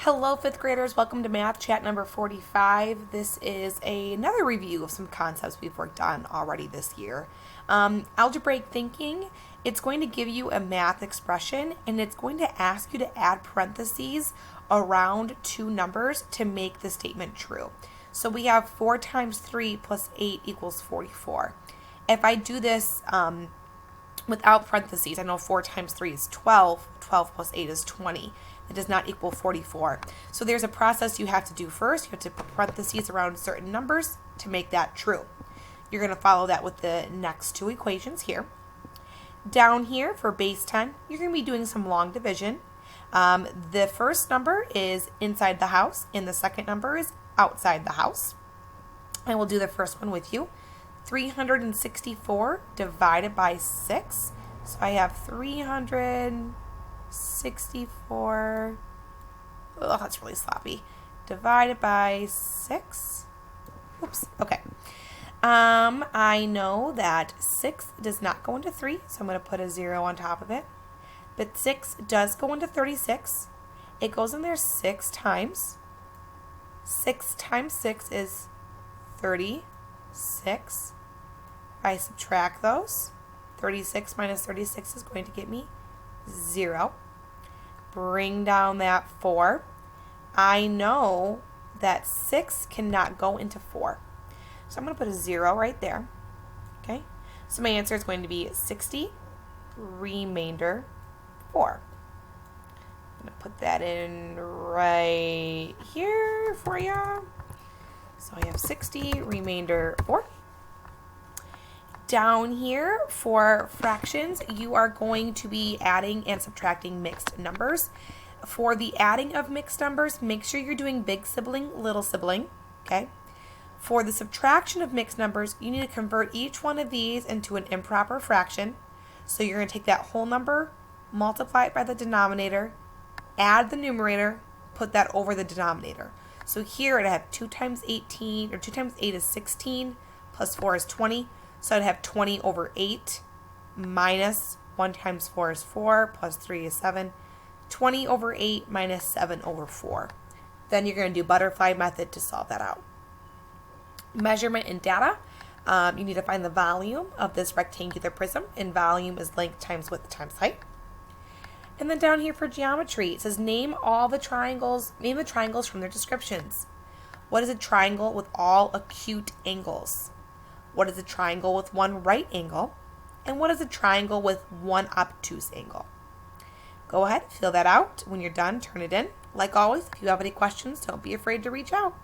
Hello, fifth graders. Welcome to Math Chat number 45. This is another review of some concepts we've worked on already this year. Algebraic thinking, it's going to give you a math expression and it's going to ask you to add parentheses around two numbers to make the statement true. So we have 4 times 3 plus 8 equals 44. If I do this without parentheses, I know 4 times 3 is 12. 12 plus 8 is 20. It does not equal 44. So there's a process you have to do first. You have to put parentheses around certain numbers to make that true. You're going to follow that with the next two equations here. Down here for base 10, you're going to be doing some long division. The first number is inside the house and the second number is outside the house. I will do the first one with you. 364 divided by 6. So I have 364, oh, that's really sloppy, divided by 6. Oops, okay. I know that 6 does not go into 3, so I'm going to put a 0 on top of it. But 6 does go into 36. It goes in there 6 times. 6 times 6 is 36. If I subtract those, 36 minus 36 is going to get me 0. Bring down that 4. I know that 6 cannot go into 4. So I'm going to put a 0 right there. Okay? So my answer is going to be 60, remainder 4. I'm going to put that in right here for you. So I have 60, remainder 4. Down here for fractions, you are going to be adding and subtracting mixed numbers. For the adding of mixed numbers, make sure you're doing big sibling, little sibling, okay? For the subtraction of mixed numbers, you need to convert each one of these into an improper fraction. So you're going to take that whole number, multiply it by the denominator, add the numerator, put that over the denominator. So here I'd have 2 times 18, or 2 times 8 is 16, plus 4 is 20. So I'd have 20 over 8 minus 1 times 4 is 4 plus 3 is 7. 20 over 8 minus 7 over 4. Then you're going to do butterfly method to solve that out. Measurement and data. You need to find the volume of this rectangular prism, and volume is length times width times height. And then down here for geometry, it says name the triangles from their descriptions. What is a triangle with all acute angles? What is a triangle with one right angle? And what is a triangle with one obtuse angle? Go ahead, fill that out. When you're done, turn it in. Like always, if you have any questions, don't be afraid to reach out.